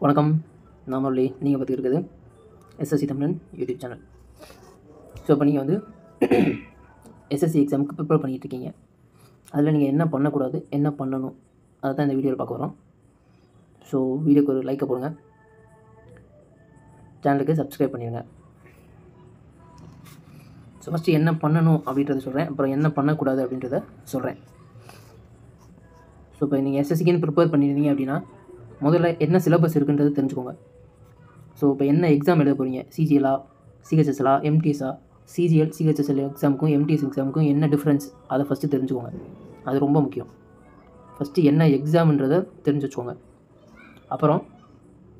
வணக்கம். நான் முரளி. நீங்கள் பார்த்துட்டு இருக்குது எஸ்எஸ்சி தமிழன் யூடியூப் சேனல். ஸோ இப்போ நீங்கள் வந்து எஸ்எஸ்சி எக்ஸாமுக்கு ப்ரிப்பேர் பண்ணிகிட்டு இருக்கீங்க. அதில் நீங்கள் என்ன பண்ணக்கூடாது, என்ன பண்ணணும், அதை தான் இந்த வீடியோவில் பார்க்க வரோம். ஸோ வீடியோக்கு ஒரு லைக்கை போடுங்க, சேனலுக்கு சப்ஸ்கிரைப் பண்ணிடுங்க. ஸோ ஃபஸ்ட்டு என்ன பண்ணணும் அப்படின்றத சொல்கிறேன், அப்புறம் என்ன பண்ணக்கூடாது அப்படின்றத சொல்கிறேன். ஸோ இப்போ நீங்கள் எஸ்எஸ்சிக்குன்னு ப்ரிப்பேர் பண்ணியிருந்தீங்க அப்படின்னா முதல்ல என்ன சிலபஸ் இருக்குன்றது தெரிஞ்சுக்கோங்க. ஸோ இப்போ என்ன எக்ஸாம் எழுத போகிறீங்க, சிஜிஎலா, சிஹெச்எஸ்எலா, எம்டிஎஸ்ஸா, சிஜிஎல் சிஹெச்எஸ்எல் எக்ஸாமுக்கும் எம்டிஎஸ் எக்ஸாமுக்கும் என்ன டிஃப்ரென்ஸ், அதை ஃபஸ்ட்டு தெரிஞ்சுக்கோங்க. அது ரொம்ப முக்கியம். ஃபஸ்ட்டு என்ன எக்ஸாம்ன்றதை தெரிஞ்சு வச்சுக்கோங்க. அப்புறம்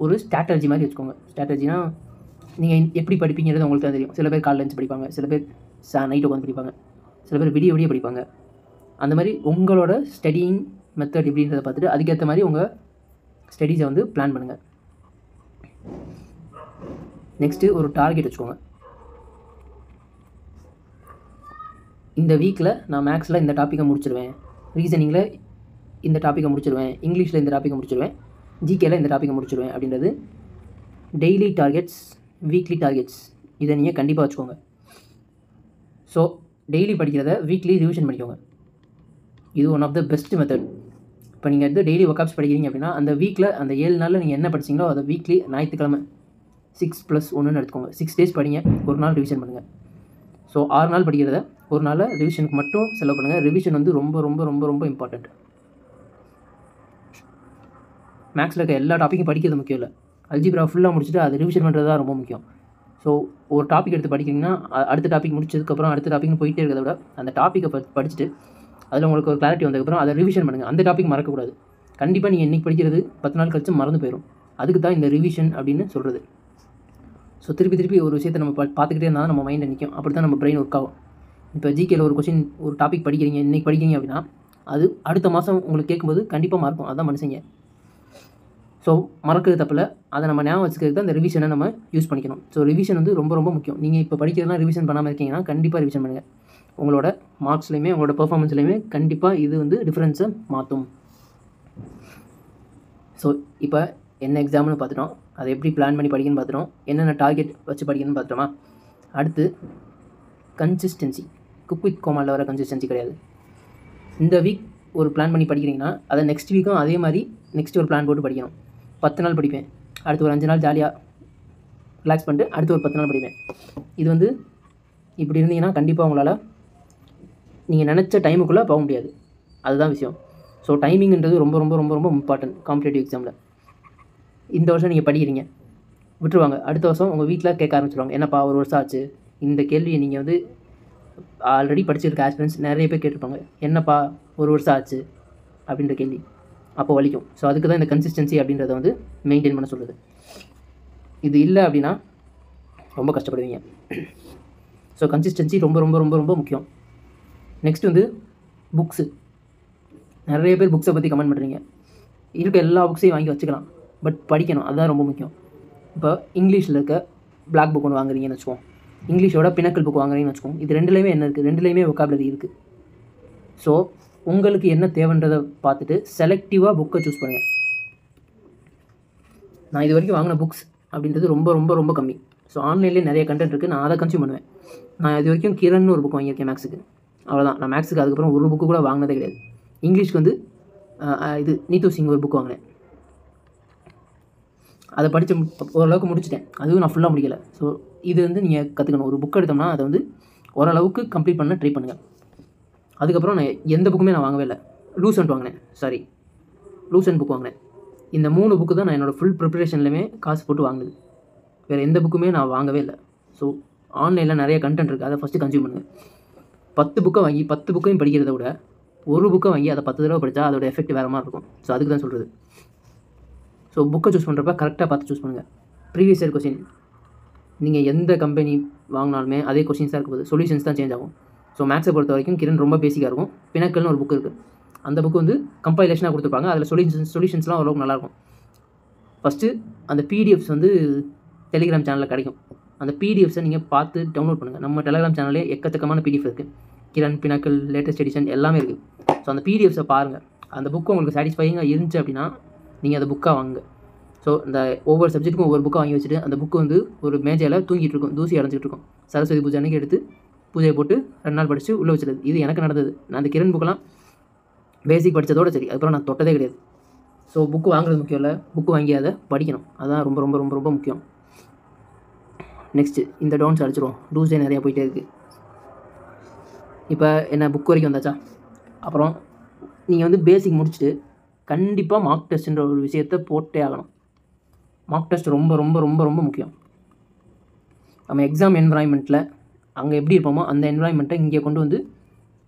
ஒரு ஸ்ட்ராட்டஜி மாதிரி வச்சுக்கோங்க. ஸ்ட்ராட்டஜினா நீங்கள் எப்படி படிப்பீங்கிறது உங்களுக்கு தான் தெரியும். சில பேர் காலைல எழுந்து படிப்பாங்க, சில பேர் நைட்டு உட்காந்து படிப்பாங்க, சில பேர் விடிய விடிய படிப்பாங்க. அந்த மாதிரி உங்களோட ஸ்டடியிங் மெத்தட் எப்படின்றத பார்த்துட்டு அதுக்கேற்ற மாதிரி உங்கள் ஸ்டடீஸை வந்து பிளான் பண்ணுங்கள். நெக்ஸ்ட்டு ஒரு டார்கெட் வச்சுக்கோங்க. இந்த வீக்கில் நான் மேக்ஸில் இந்த டாப்பிக்கை முடிச்சிடுவேன், ரீசனிங்கில் இந்த டாப்பிக்கை முடிச்சிடுவேன், இங்கிலீஷில் இந்த டாப்பிக்கை முடிச்சிடுவேன், ஜிகேல இந்த டாப்பிக்கை முடிச்சிடுவேன் அப்படின்றது டெய்லி டார்கெட்ஸ், வீக்லி டார்கெட்ஸ். இதை நீங்கள் கண்டிப்பாக வச்சுக்கோங்க. ஸோ டெய்லி படிக்கிறத வீக்லி ரிவிஷன் பண்ணிக்கோங்க. இது one of the best method. இப்போ நீங்கள் வந்து டெய்லி ஒர்க்அப்ஸ் படிக்கிறீங்க அப்படின்னா அந்த வீக்கில் அந்த 7 நாளில் நீங்கள் என்ன படிச்சிங்களோ அதை வீக்லி ஞாயிற்றுக்கிழமை 6+1 எடுத்துக்கோங்க. 6 டேஸ் படிங்க, ஒரு நாள் ரிவிஷன் பண்ணுங்கள். ஸோ 6 நாள் படிக்கிறத ஒரு நாளில் ரிவிஷனுக்கு மட்டும் செலவு பண்ணுங்கள். ரிவிஷன் வந்து ரொம்ப ரொம்ப ரொம்ப ரொம்ப இம்பார்ட்டண்ட். மேக்ஸில் இருக்க எல்லா டாப்பிக்கும் படிக்கிறது முக்கியம் இல்லை, அல்ஜிப்ரா ஃபுல்லாக முடிச்சுட்டு அது ரிவிஷன் பண்ணுறது தான் ரொம்ப முக்கியம். ஸோ ஒரு டாபிக் எடுத்து படிக்கிறீங்கன்னா அடுத்த டாபிக் முடிச்சதுக்கப்புறம் அடுத்த டாப்பிக்னு போயிட்டே இருக்கிறத விட அந்த டாப்பிக்கை படிச்சுட்டு அதில் உங்களுக்கு ஒரு கிளாரிட்டி வந்ததுக்கப்புறம் அதை ரிவிஷன் பண்ணுங்கள். அந்த டாபிக் மறக்கக்கூடாது. கண்டிப்பாக நீங்கள் இன்றைக்கி படிக்கிறது 10 நாள் கழிச்சு மறந்து போயிடும். அதுக்கு தான் இந்த ரிவிஷன் அப்படின்னு சொல்கிறது. ஸோ திருப்பி ஒரு விஷயத்தை நம்ம பார்த்துக்கிட்டே இருந்தால் நம்ம மைண்டில் நிற்கும். அப்படி தான் நம்ம பிரெயின் ஒர்க் ஆகும். இப்போ ஜிகேல ஒரு கொஸ்டின், ஒரு டாபிக் படிக்கிறீங்க, இன்றைக்கி படிக்கிறீங்க அப்படின்னா அது அடுத்த மாதம் உங்களுக்கு கேட்கும்போது கண்டிப்பாக மறக்கும். அதுதான் மனுஷங்க. ஸோ மறக்கிறது தப்பில்லை, அதை நம்ம ஞாபகம் வச்சுக்கிறதுக்கு தான் இந்த ரிவிஷனை நம்ம யூஸ் பண்ணிக்கணும். ஸோ ரிவிஷன் வந்து ரொம்ப ரொம்ப முக்கியம். நீங்கள் இப்போ படிக்கிறதுலாம் ரிவிஷன் பண்ணாமல் இருக்கீங்கன்னா கண்டிப்பாக ரிவிஷன் பண்ணுங்கள். உங்களோட மார்க்ஸ்லையுமே உங்களோட பெர்ஃபார்மன்ஸ்லையுமே கண்டிப்பாக இது வந்து டிஃப்ரென்ஸை மாற்றும். ஸோ இப்போ என்ன எக்ஸாம்னு பார்த்துட்டோம், அதை எப்படி பிளான் பண்ணி படிக்கணும்னு பார்த்துட்டோம், என்னென்ன டார்கெட் வச்சு படிக்கணும்னு பார்த்துட்டோமா. அடுத்து கன்சிஸ்டன்சி. குக் வித் கோமாளில் வர கன்சிஸ்டன்சி கிடையாது. இந்த வீக் ஒரு பிளான் பண்ணி படிக்கிறீங்கன்னா அதை நெக்ஸ்ட் வீக்கும் அதே மாதிரி நெக்ஸ்ட் ஒரு பிளான் போட்டு படிக்கணும். 10 நாள் படிப்பேன், அடுத்து ஒரு 5 நாள் ஜாலியாக ரிலாக்ஸ் பண்ணிட்டு அடுத்து ஒரு 10 நாள் படிப்பேன். இது வந்து இப்படி இருந்தீங்கன்னா கண்டிப்பாக உங்களால் நீங்கள் நினச்ச டைமுக்குள்ளே போக முடியாது. அதுதான் விஷயம். ஸோ டைமிங்கிறது ரொம்ப ரொம்ப ரொம்ப ரொம்ப இம்பார்ட்டன்ட் காம்படிட்டிவ் எக்ஸாமில். இந்த வருஷம் நீங்கள் படிக்கிறீங்க, விட்டுருவாங்க. அடுத்த வருஷம் உங்கள் வீட்டில் கேட்க ஆரம்பிச்சிடுவாங்க, என்னப்பா ஒரு வருஷம் ஆச்சு. இந்த கேள்வியை நீங்கள் வந்து ஆல்ரெடி படிச்சிருக்க ஆஸ்பிரன்ஸ் நிறைய பேர் கேட்டிருப்பாங்க, என்னப்பா ஒரு வருஷம் ஆச்சு அப்படின்ற கேள்வி. அப்போ வலிக்கும். ஸோ அதுக்கு தான் இந்த கன்சிஸ்டன்சி அப்படின்றத வந்து மெயின்டைன் பண்ண சொல்லுது. இது இல்லை அப்படின்னா ரொம்ப கஷ்டப்படுவீங்க. ஸோ கன்சிஸ்டன்சி ரொம்ப ரொம்ப ரொம்ப ரொம்ப முக்கியம். நெக்ஸ்ட் வந்து புக்ஸு. நிறைய பேர் புக்ஸை பற்றி கமெண்ட் பண்ணுறீங்க. இருக்க எல்லா புக்ஸையும் வாங்கி வச்சுக்கலாம், பட் படிக்கணும், அதுதான் ரொம்ப முக்கியம். இப்போ இங்கிலீஷில் இருக்க பிளாக் புக் ஒன்று வாங்குறீங்கன்னு வச்சுக்கோம், இங்கிலீஷோட பினக்கல் புக் வாங்குறீங்கன்னு வச்சுக்கோம். இது ரெண்டுலேயுமே என்ன இருக்குது, ரெண்டுலேயுமே வொக்காபுலரி இருக்குது. ஸோ உங்களுக்கு என்ன தேவைன்றதை பார்த்துட்டு செலக்டிவாக புக்கை சூஸ் பண்ணுங்கள். நான் இது வரைக்கும் வாங்கின புக்ஸ் அப்படின்றது ரொம்ப ரொம்ப ரொம்ப கம்மி. ஸோ ஆன்லைன்லேயே நிறைய கண்டென்ட் இருக்குது, நான் அதை கன்சியூம் பண்ணுவேன். நான் இது வரைக்கும் கிரண்னு ஒரு புக் வாங்கியிருக்கேன் மேக்ஸுக்கு, அவ்வளோதான். நான் மேக்ஸுக்கு அதுக்கப்புறம் ஒரு புக்கு கூட வாங்கினதே கிடையாது. இங்கிலீஷ்க்கு வந்து இது நீத்து சிங் ஒரு புக் வாங்கினேன், அதை படித்து ஓரளவுக்கு முடிச்சிட்டேன். அதுவும் நான் ஃபுல்லாக முடிக்கலை. ஸோ இது வந்து நீங்கள் கற்றுக்கணும். ஒரு புக் எடுத்தோம்னா அதை வந்து ஓரளவுக்கு கம்ப்ளீட் பண்ண ட்ரை பண்ணுங்கள். அதுக்கப்புறம் நான் எந்த புக்குமே நான் வாங்கவே இல்லை. லூசன்ட் புக் வாங்கினேன். இந்த 3 புக்கு தான் நான் என்னோடய ஃபுல் ப்ரிப்பரேஷன்லையுமே காசு போட்டு வாங்கினது. வேறு எந்த புக்குமே நான் வாங்கவே இல்லை. ஸோ ஆன்லைனில் நிறைய கண்டென்ட் இருக்குது, அதை ஃபஸ்ட்டு கன்சியூம் பண்ணுங்கள். 10 புக்கை வாங்கி 10 புக்கையும் படிக்கிறத விட ஒரு புக்கை வாங்கி அதை 10 தடவை படித்தா அதோட எஃபெக்ட் வேறு மாதிரி இருக்கும். ஸோ அதுக்கு தான் சொல்கிறது. ஸோ புக்கை சூஸ் பண்ணுறப்ப கரெக்டாக பார்த்து சூஸ் பண்ணுங்கள். ப்ரீவியஸ் இயர் கொஸ்டின் நீங்கள் எந்த கம்பெனி வாங்கினாலுமே அதே கொஸ்டின்ஸ் தான் இருக்குது, சொல்யூஷன்ஸ் தான் சேஞ்ச் ஆகும். ஸோ மேக்ஸை பொறுத்த வரைக்கும் கிரண் ரொம்ப பேசிக்காக இருக்கும். பினக்கல்னு ஒரு புக் இருக்குது, அந்த புக்கு வந்து கம்பைலேஷனாக கொடுத்துருப்பாங்க. அதில் சொல்யூஷன்ஸ்லாம் ஓரளவுக்கு நல்லாயிருக்கும். ஃபஸ்ட்டு அந்த பிடிஎஃப்ஸ் வந்து டெலிகிராம் சேனலில் கிடைக்கும். அந்த பிடிஎஃப்ஸை நீங்கள் பார்த்து டவுன்லோட் பண்ணுங்கள். நம்ம டெலிகிராம் சேனல்லே எக்கச்சக்கமான பிடிஎஃப் இருக்குது. கிரண், பினக்கல், லேட்டஸ்ட் எடிஷன் எல்லாமே இருக்குது. ஸோ அந்த பிடிஎஃப்ஸை பாருங்கள். அந்த புக்கு உங்களுக்கு சாட்டிஸ்ஃபையிங்காக இருந்துச்சு அப்படின்னா நீங்கள் அதை புக்காக வாங்குங்க. ஸோ இந்த ஒவ்வொரு சப்ஜெக்ட்டுக்கும் ஒவ்வொரு புக்கை வாங்கி வச்சுட்டு அந்த புக்கு வந்து ஒரு மேஜையில் தூங்கிட்டு இருக்கும், தூசி அடைஞ்சிட்டு இருக்கும். சரஸ்வதி பூஜை அன்றைக்கி எடுத்து பூஜையை போட்டு 2 நாள் படித்து உள்ளே வச்சுருது. இது எனக்கு நடந்தது. நான் அந்த கிரண் புக்கெல்லாம் பேசிக் படித்ததோடு சரி, அதுக்கப்புறம் நான் தொட்டதே கிடையாது. ஸோ புக்கு வாங்குறது முக்கியம் இல்லை, புக்கு வாங்கி அதை படிக்கணும். அதுதான் ரொம்ப ரொம்ப ரொம்ப ரொம்ப முக்கியம். நெக்ஸ்ட்டு இந்த டவுன்ஸ் அடிச்சிடும். டூஸே நிறையா போயிட்டே இருக்குது. இப்போ என்ன புக் வரைக்கும் வந்தாச்சா? அப்புறம் நீங்கள் வந்து பேசிக் முடிச்சுட்டு கண்டிப்பாக மார்க் டெஸ்ட்டுன்ற ஒரு விஷயத்தை போட்டே ஆகணும். மார்க் டெஸ்ட் ரொம்ப ரொம்ப ரொம்ப ரொம்ப முக்கியம். நம்ம எக்ஸாம் என்விரான்மெண்ட்டில் அங்கே எப்படி இருப்போமோ அந்த என்விரான்மெண்ட்டை இங்கே கொண்டு வந்து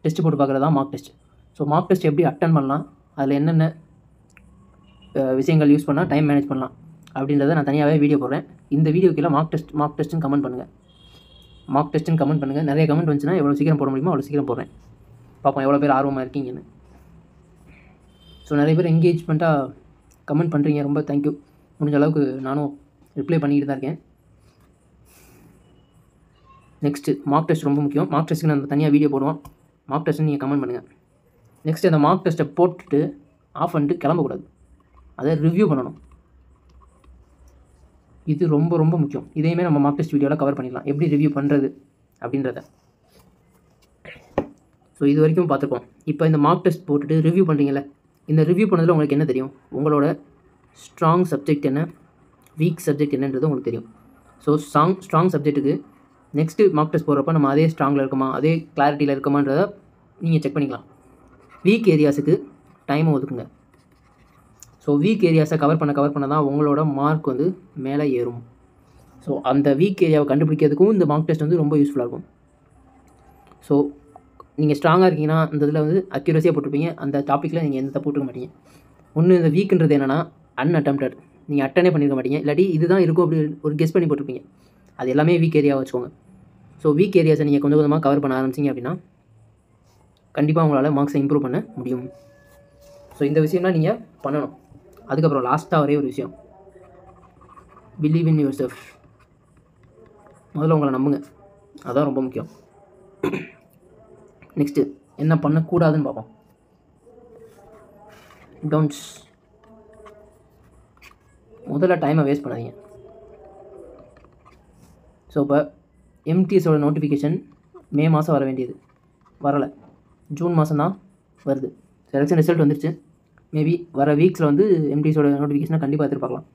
டெஸ்ட்டு போட்டு பார்க்குறது தான் mark test. So mark test எப்படி அட்டன் பண்ணலாம், அதில் என்னென்ன விஷயங்கள் யூஸ் பண்ணால் டைம் மேனேஜ் பண்ணலாம் அப்படின்றத நான் தனியாகவே வீடியோ போடுறேன். இந்த வீடியோக்கெಲ್ಲ மார்க் டெஸ்ட்டுன்னு கமெண்ட் பண்ணுங்கள். மார்க் டெஸ்ட்டுன்னு கமெண்ட் பண்ணுங்கள். நிறைய கமெண்ட் வந்துச்சுன்னா எவ்வளோ சீக்கிரம் போட முடியுமோ அவ்வளோ சீக்கிரம் போடுறேன். பார்ப்போம் எவ்வளோ பேர் ஆர்வமாக இருக்கீங்கன்னு. ஸோ நிறைய பேர் என்கேஜ்மெண்ட்டாக கமெண்ட் பண்ணுறீங்க, ரொம்ப தேங்க்யூ. முடிஞ்ச அளவுக்கு நானும் ரிப்ளை பண்ணிக்கிட்டு தான் இருக்கேன். நெக்ஸ்ட்டு மார்க் டெஸ்ட் ரொம்ப முக்கியம். மார்க் டெஸ்ட்டுக்கு நான் தனியாக வீடியோ போடுவோம். மார்க் டெஸ்ட்டு நீங்கள் கமெண்ட் பண்ணுங்கள். நெக்ஸ்ட்டு அந்த மார்க் டெஸ்ட்டை போட்டுட்டு ஆஃப் பண்ணிட்டு கிளம்பக்கூடாது, அதை ரிவ்யூ பண்ணணும். இது ரொம்ப ரொம்ப முக்கியம். இதையுமே நம்ம மார்க் டெஸ்ட் வீடியோவில் கவர் பண்ணிடலாம், எப்படி ரிவ்யூ பண்ணுறது அப்படின்றத. ஸோ இது வரைக்கும் பார்த்துருக்கோம். இப்போ இந்த மார்க் டெஸ்ட் போட்டுட்டு ரிவ்யூ பண்ணுறீங்களே, இந்த ரிவ்யூ பண்ணதில் உங்களுக்கு என்ன தெரியும்? உங்களோட ஸ்ட்ராங் சப்ஜெக்ட் என்ன, வீக் சப்ஜெக்ட் என்னன்றது உங்களுக்கு தெரியும். ஸோ ஸ்ட்ராங் சப்ஜெக்ட்டுக்கு நெக்ஸ்ட்டு மார்க் டெஸ்ட் போடுறப்ப நம்ம அதே ஸ்ட்ராங்கில் இருக்கோமா, அதே கிளாரிட்டியில் இருக்கோமான்றதை நீங்கள் செக் பண்ணிக்கலாம். வீக் ஏரியாஸுக்கு டைமை ஒதுக்குங்க. ஸோ வீக் ஏரியாஸை கவர் பண்ண தான் உங்களோட மார்க் வந்து மேலே ஏறும். ஸோ அந்த வீக் ஏரியாவை கண்டுபிடிக்கிறதுக்கும் இந்த மார்க் டெஸ்ட் வந்து ரொம்ப யூஸ்ஃபுல்லாக இருக்கும். ஸோ நீங்கள் ஸ்ட்ராங்காக இருக்கீங்கன்னா அந்த இதில் வந்து அக்யூரஸியாக போட்டிருப்பீங்க, அந்த டாப்பிக்கில் நீங்கள் எந்த தப்பு போட்டுக்க மாட்டீங்க. ஒன்று இந்த வீக்குன்றது என்னென்னா அன்அட்டம்ப்டட், நீங்கள் அட்டனே பண்ணியிருக்க மாட்டீங்க, இல்லாட்டி இதுதான் இருக்கும் அப்படி ஒரு கெஸ் பண்ணி போட்டிருப்பீங்க. அது எல்லாமே வீக் ஏரியாவை வச்சுக்கோங்க. ஸோ வீக் ஏரியாஸை நீங்கள் கொஞ்சம் கொஞ்சமாக கவர் பண்ண ஆரம்பிச்சிங்க அப்படின்னா கண்டிப்பாக உங்களால் மார்க்ஸை இம்ப்ரூவ் பண்ண முடியும். ஸோ இந்த விஷயம்லாம் நீங்கள் பண்ணணும். அதுக்கப்புறம் லாஸ்ட்டாக ஒரே ஒரு விஷயம், பிலீவ் இன் யுவர் செல்ஃப். முதல்ல உங்களை நம்புங்க, அதுதான் ரொம்ப முக்கியம். நெக்ஸ்ட்டு என்ன பண்ணக்கூடாதுன்னு பார்ப்போம். டோன்ட்ஸ். முதல்ல டைமை வேஸ்ட் பண்ணாதீங்க. ஸோ இப்போ எம்டிஎஸோட நோட்டிஃபிகேஷன் மே மாதம் வர வேண்டியது, வரலை. ஜூன் மாதம் தான் வருது. செலெக்ஷன் ரிசல்ட் வந்துருச்சு. மேபி வர வீக்ஸில் வந்து எம்டிஎஸோட நோட்டிஃபிகேஷனை கண்டிப்பாக எதிர்பார்க்கலாம்.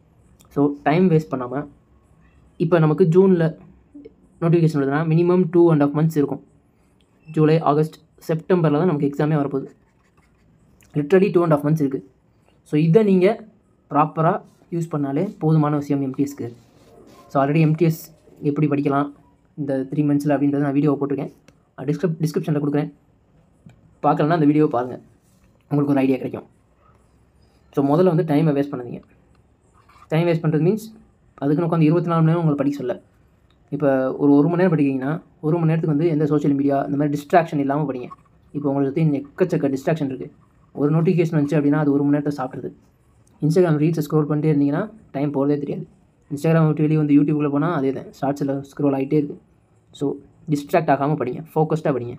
ஸோ டைம் வேஸ்ட் பண்ணாமல், இப்போ நமக்கு ஜூனில் நோட்டிஃபிகேஷன் வருதுன்னா மினிமம் 2.5 months இருக்கும். ஜூலை, ஆகஸ்ட், செப்டம்பரில் தான் நமக்கு எக்ஸாமே வரப்போகுது. லிட்ரலி 2.5 months இருக்குது. ஸோ இதை நீங்கள் ப்ராப்பராக யூஸ் பண்ணாலே போதுமான விஷயம் எம்டிஎஸ்க்கு. ஸோ ஆல்ரெடி எம்டிஎஸ் எப்படி படிக்கலாம் இந்த 3 months அப்படின்றத நான் வீடியோ போட்டிருக்கேன், டிஸ்கிரிப்ஷனில் கொடுக்குறேன். பார்க்கலன்னா அந்த வீடியோவை பாருங்கள், உங்களுக்கு ஒரு ஐடியா கிடைக்கும். ஸோ முதல்ல வந்து டைமை வேஸ்ட் பண்ணாதீங்க. டைம் வேஸ்ட் பண்ணுறது மீன்ஸ் அதுக்குன்னு உட்காந்து 24 மணி நேரம் உங்களை படிக்க சொல்ல. இப்போ ஒரு 1 மணி நேரம் படிக்கிறீங்கன்னா 1 மணி நேரத்துக்கு வந்து எந்த சோஷியல் மீடியா இந்த மாதிரி டிஸ்ட்ராக்ஷன் இல்லாமல் படிங்க. இப்போ உங்களுக்கு சுற்றி எக்கச்சக்க டிஸ்ட்ராக்ஷன் இருக்குது. ஒரு நோட்டிஃபிகேஷன் வந்துச்சு அப்படின்னா அது 1 மணி நேரத்தை சாப்பிட்றது. இன்ஸ்டாகிராம் ரீல்ஸை ஸ்க்ரோல் பண்ணிட்டே இருந்தீங்கன்னா டைம் போகிறதே தெரியாது. இன்ஸ்டாகிராம் விட்டு வெளியே வந்து யூடியூப்பில் போனால் அதே தான், ஷார்ட்ஸில் ஸ்க்ரோல் ஆகிட்டே இருக்குது. ஸோ டிஸ்ட்ராக்ட் ஆகாமல் படிங்க, ஃபோக்கஸ்டாக படிங்க,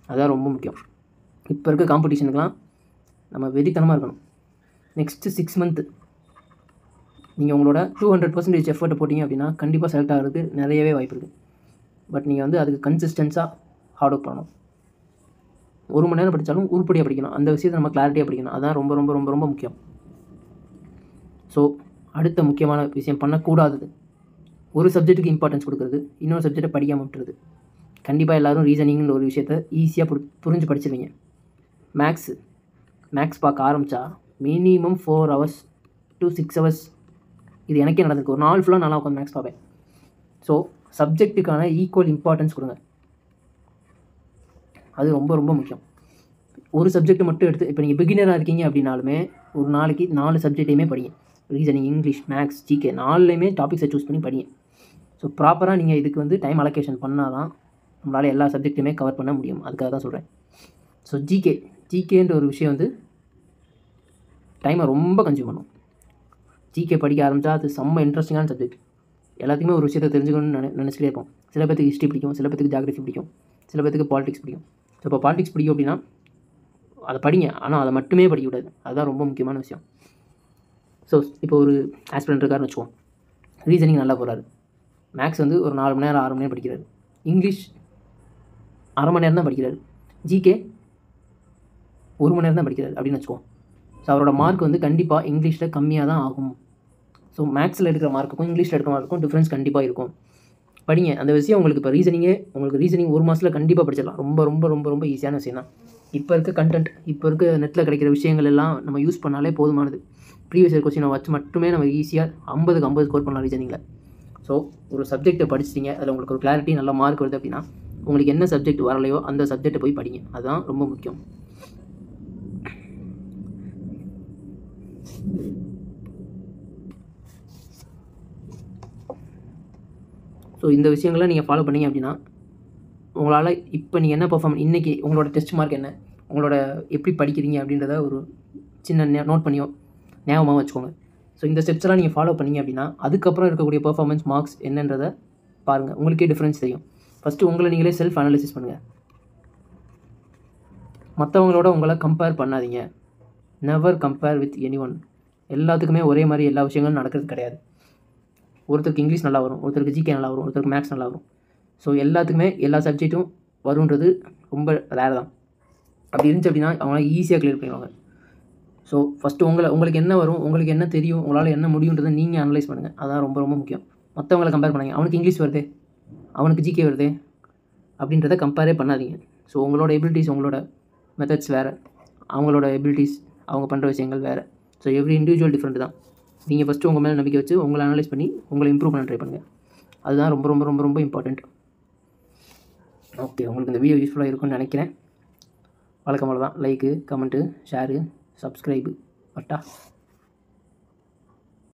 அதுதான் ரொம்ப முக்கியம். இப்போ இருக்க காம்படிஷனுக்கெலாம் நம்ம வெறித்தனமாக இருக்கணும். நெக்ஸ்ட்டு 6 months நீங்கள் உங்களோட 200% எஃபர்ட்டை போட்டிங்க அப்படின்னா கண்டிப்பாக செலக்ட் ஆகிறதுக்கு நிறையவே வாய்ப்பு இருக்குது. பட் நீங்கள் வந்து அதுக்கு கன்சிஸ்டன்ஸாக ஹார்ட் ஒர்க் பண்ணணும். 1 மணி நேரம் படித்தாலும் உருப்படியாக படிக்கணும், அந்த விஷயத்தை நம்ம கிளாரிட்டியாக படிக்கணும், அதுதான் ரொம்ப ரொம்ப ரொம்ப ரொம்ப முக்கியம். ஸோ அடுத்த முக்கியமான விஷயம் பண்ணக்கூடாதது, ஒரு சப்ஜெக்ட்டுக்கு இம்பார்ட்டன்ஸ் கொடுக்குறது, இன்னொரு சப்ஜெக்டை படிக்காமல் விட்டுறது. கண்டிப்பாக எல்லோரும் ரீசனிங்னு ஒரு விஷயத்தை ஈஸியாக புரிஞ்சு படிச்சிருவீங்க. மேக்ஸ் பார்க்க ஆரம்பித்தா மினிமம் 4 hours to 6 hours, இது எனக்கே நடந்திருக்கு. ஒரு நாள் ஃபுல்லாக நல்லா உட்காந்து மேக்ஸ் பார்ப்பேன். ஸோ சப்ஜெக்ட்டுக்கான ஈக்குவல் இம்பார்ட்டன்ஸ் கொடுங்க, அது ரொம்ப ரொம்ப முக்கியம். ஒரு சப்ஜெக்ட் மட்டும் எடுத்து, இப்போ நீங்கள் பிகினராக இருக்கீங்க அப்படின்னாலுமே ஒரு நாளைக்கு 4 சப்ஜெக்டையுமே படிங்க. ரீசனிங், இங்கிலீஷ், மேக்ஸ், ஜிகே 4லையுமே டாபிக்ஸை சூஸ் பண்ணி படிங்க. ஸோ ப்ராப்பராக நீங்கள் இதுக்கு வந்து டைம் அலோகேஷன் பண்ணால் தான் நம்மளால் எல்லா சப்ஜெக்ட்டுமே கவர் பண்ண முடியும். அதுக்காக தான் சொல்கிறேன். ஸோ ஜிகேன்ற ஒரு விஷயம் வந்து டைமை ரொம்ப கன்சியூம் பண்ணும். ஜிகே படிக்க ஆரம்பித்தா அது செம்ம இன்ட்ரெஸ்டிங்கான சப்ஜெக்ட். எல்லாத்துக்குமே ஒரு விஷயத்தை தெரிஞ்சுக்கணும்னு நினச்சிட்டே இருப்போம். சில பேருக்கு ஹிஸ்ட்ரி பிடிக்கும், சில பேருக்கு ஜாகிரஃபி பிடிக்கும், சில பேருக்கு பாலிடிக்ஸ் பிடிக்கும். ஸோ இப்போ பாலிடிக்ஸ் பிடிக்கும் அப்படின்னா அதை படிங்க, ஆனால் அதை மட்டுமே படிக்கக்கூடாது, அதுதான் ரொம்ப முக்கியமான விஷயம். ஸோ இப்போ ஒரு ஆஸ்பிரண்ட் இருக்காருன்னு வச்சுக்குவோம், ரீசனிங் நல்லா போகிறாரு, மேக்ஸ் வந்து ஒரு 4 மணி நேரம் 6 மணி நேரம் படிக்கிறாரு, இங்கிலீஷ் அரை மணி நேரம் தான் படிக்கிறாரு, ஜிகே 1 மணி நேரம் தான் படிக்கிறாரு அப்படின்னு வச்சுக்குவோம். ஸோ அவரோட மார்க் வந்து கண்டிப்பாக இங்கிலீஷில் கம்மியாக தான் ஆகும். ஸோ மேக்ஸில் எடுக்கிற மார்க்குக்கும் இங்கிலீஷில் எடுக்கிற மார்க்குக்கும் டிஃப்ரென்ஸ் கண்டிப்பாக இருக்கும். படிங்க அந்த விஷயம். உங்களுக்கு இப்போ உங்களுக்கு ரீசனிங் 1 மாதத்தில் கண்டிப்பாக படிச்சிடலாம். ரொம்ப ரொம்ப ரொம்ப ரொம்ப ஈஸியான விஷயம் தான். இப்போ இருக்க கண்டென்ட், இப்போ இருக்க நெட்டில் கிடைக்கிற விஷயங்கள் எல்லாம் நம்ம யூஸ் பண்ணாலே போதுமானது. ப்ரீவியஸ் இயர் கொஸ்டினை வச்சு மட்டுமே நம்ம ஈஸியாக 50க்கு 50 ஸ்கோர் பண்ணலாம் ரீசனிங்கில். ஸோ ஒரு சப்ஜெக்ட்டை படிச்சிட்டிங்க, அதில் உங்களுக்கு ஒரு கிளாரிட்டி நல்ல மார்க் வருது அப்படின்னா உங்களுக்கு என்ன சப்ஜெக்ட் வரலையோ அந்த சப்ஜெக்டை போய் படிங்க. அதுதான் ரொம்ப முக்கியம். ஸோ இந்த விஷயங்களை நீங்கள் ஃபாலோ பண்ணிங்க அப்படின்னா உங்களால் இப்போ நீங்கள் என்ன பெர்ஃபார்ம் இன்றைக்கி உங்களோட டெஸ்ட் மார்க் என்ன, உங்களோட எப்படி படிக்கிறீங்க அப்படின்றத ஒரு சின்ன நோட் பண்ணியோ ஞாபகமாக வச்சுக்கோங்க. ஸோ இந்த ஸ்டெப்ஸ்லாம் நீங்கள் ஃபாலோ பண்ணிங்க அப்படின்னா அதுக்கப்புறம் இருக்கக்கூடிய பெர்ஃபார்மன்ஸ் மார்க்ஸ் என்னன்றதை பாருங்கள், உங்களுக்கே டிஃப்ரென்ஸ் தெரியும். ஃபஸ்ட்டு உங்களை நீங்களே செல்ஃப் அனாலிசிஸ் பண்ணுங்கள். மற்றவங்களோட உங்களை கம்பேர் பண்ணாதீங்க. Never compare with any one. எல்லாத்துக்குமே ஒரே மாதிரி எல்லா விஷயங்களும் நடக்கிறது கிடையாது. ஒருத்தருக்கு இங்கிலீஷ் நல்லா வரும், ஒருத்தருக்கு ஜிகே நல்லா வரும், ஒருத்தருக்கு மேக்ஸ் நல்லா வரும். ஸோ எல்லாத்துக்குமே எல்லா சப்ஜெக்ட்டும் வருன்றது ரொம்ப ரேர் தான். அப்படி இருந்துச்சு அப்படின்னா அவங்களால ஈஸியாக கிளியர் பண்ணிடுவாங்க. ஸோ ஃபஸ்ட்டு உங்களுக்கு என்ன வரும், உங்களுக்கு என்ன தெரியும், உங்களால் என்ன முடியுன்றதை நீங்கள் அனலைஸ் பண்ணுங்கள். அதுதான் ரொம்ப ரொம்ப முக்கியம். மற்றவங்களை கம்பேர் பண்ணாங்க, அவனுக்கு இங்கிலீஷ் வருது, அவனுக்கு ஜிகே வருது அப்படின்றத கம்பேரே பண்ணாதீங்க. ஸோ உங்களோட எபிலிட்டிஸ், உங்களோட மெத்தட்ஸ் வேறு, அவங்களோட எபிலிட்டிஸ், அவங்க பண்ணுற விஷயங்கள் வேறு. ஸோ எவ்ரி இண்டிவிஜுவல் டிஃப்ரெண்ட் தான். நீங்கள் ஃபஸ்ட்டு உங்கள் மேலே நம்பிக்கை வச்சு உங்களை அனலைஸ் பண்ணி உங்களை இம்ப்ரூவ் பண்ண ட்ரை பண்ணுங்கள். அதுதான் ரொம்ப ரொம்ப ரொம்ப ரொம்ப இம்பார்ட்டண்ட். ஓகே, உங்களுக்கு இந்த வீடியோ யூஸ்ஃபுல்லாக இருக்கும்னு நினைக்கிறேன். வழக்கம் போல தான் லைக்கு, கமெண்ட்டு, ஷேரு, சப்ஸ்கிரைபு பட்டா.